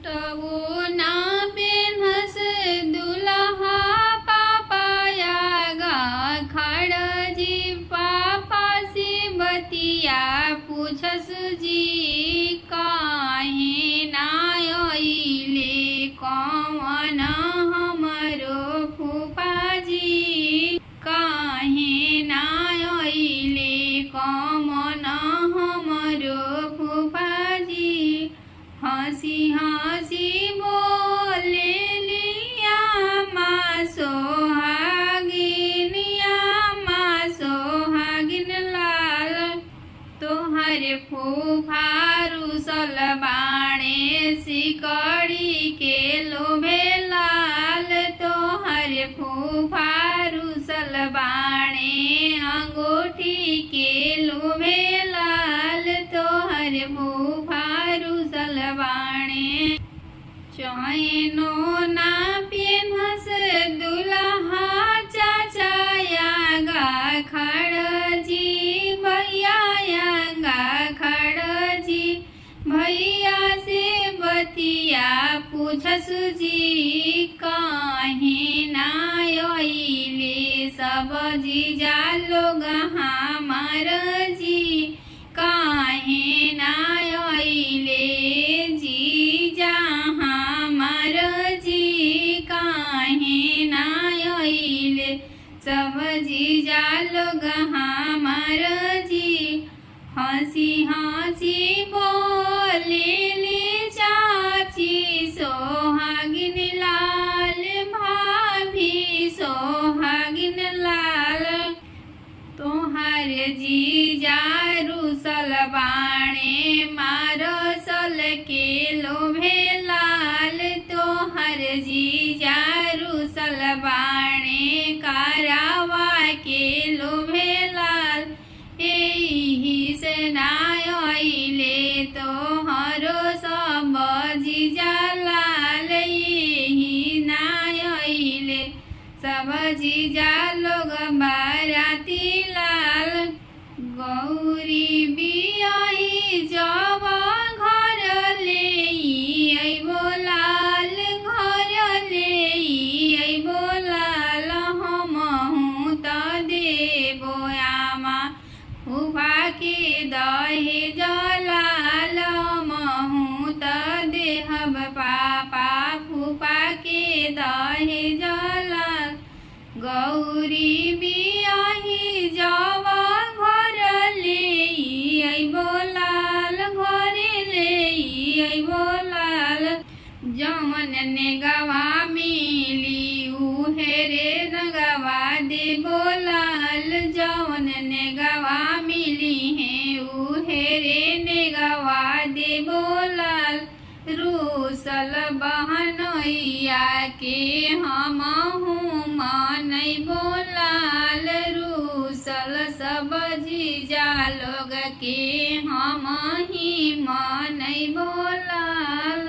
तबो ना पेन्हस दुल्हा पापाया गा खड़ जी पापा से बतिया पूछस जी काहे ना अइले कौन हमरो फूफा जी काहे ना अइले कौन हमरो फूफा जी हंसी हंसी बोले लिया माँ सोहागिन लाल तोहर फूफा रुसल बाणे सिकड़ी के लोभे लाल तोहर फूफा रुसल बाणे अंगूठी के लोभे लाल तोहर फूफा रुसल बाणे चैनो ना पेन्हस दुल्हा चाचाया गा खड़ जी भैया गा खड़ जी भैया से बतिया पूछस जी काहे ना अइले सब जीजा लोग हमार जी काहे ना अइले जीजा हमार जी काहे ना अइले सब जीजा लोग हमार जी हंसी हंसी बोले ले चाची सोहागिन लाल भाभी सोहागिन लाल तोहार जीजा रुसल बाणे मारसल के लोभे लाल तोहर जीजा रुसल बाणे करावा के लोभे लाल एही से ना अइले तोहरो सब जीजा लाल एही ना अइले सब जीजा लोग बाराती लाल गौरी बियाही जब घर ले अइबो लाल घर ले अइबो लाल हमहु त देबो आमा फूफा के दहेज लाल हमहु त देहब पापा फूफा के दहेज लाल गौरी बियाही जब घर ले अइबो लाल घरे ले अइबो लाल जवन नेगवा मिली उहे रे नगवा देबो लाल जवन नेगवा मिली है उहे रे नेगवा देबो लाल रूसल बहनैया के हमहु मनैबो लाल रूसल सब जीजा लोग के हम ही मनैबो लाल।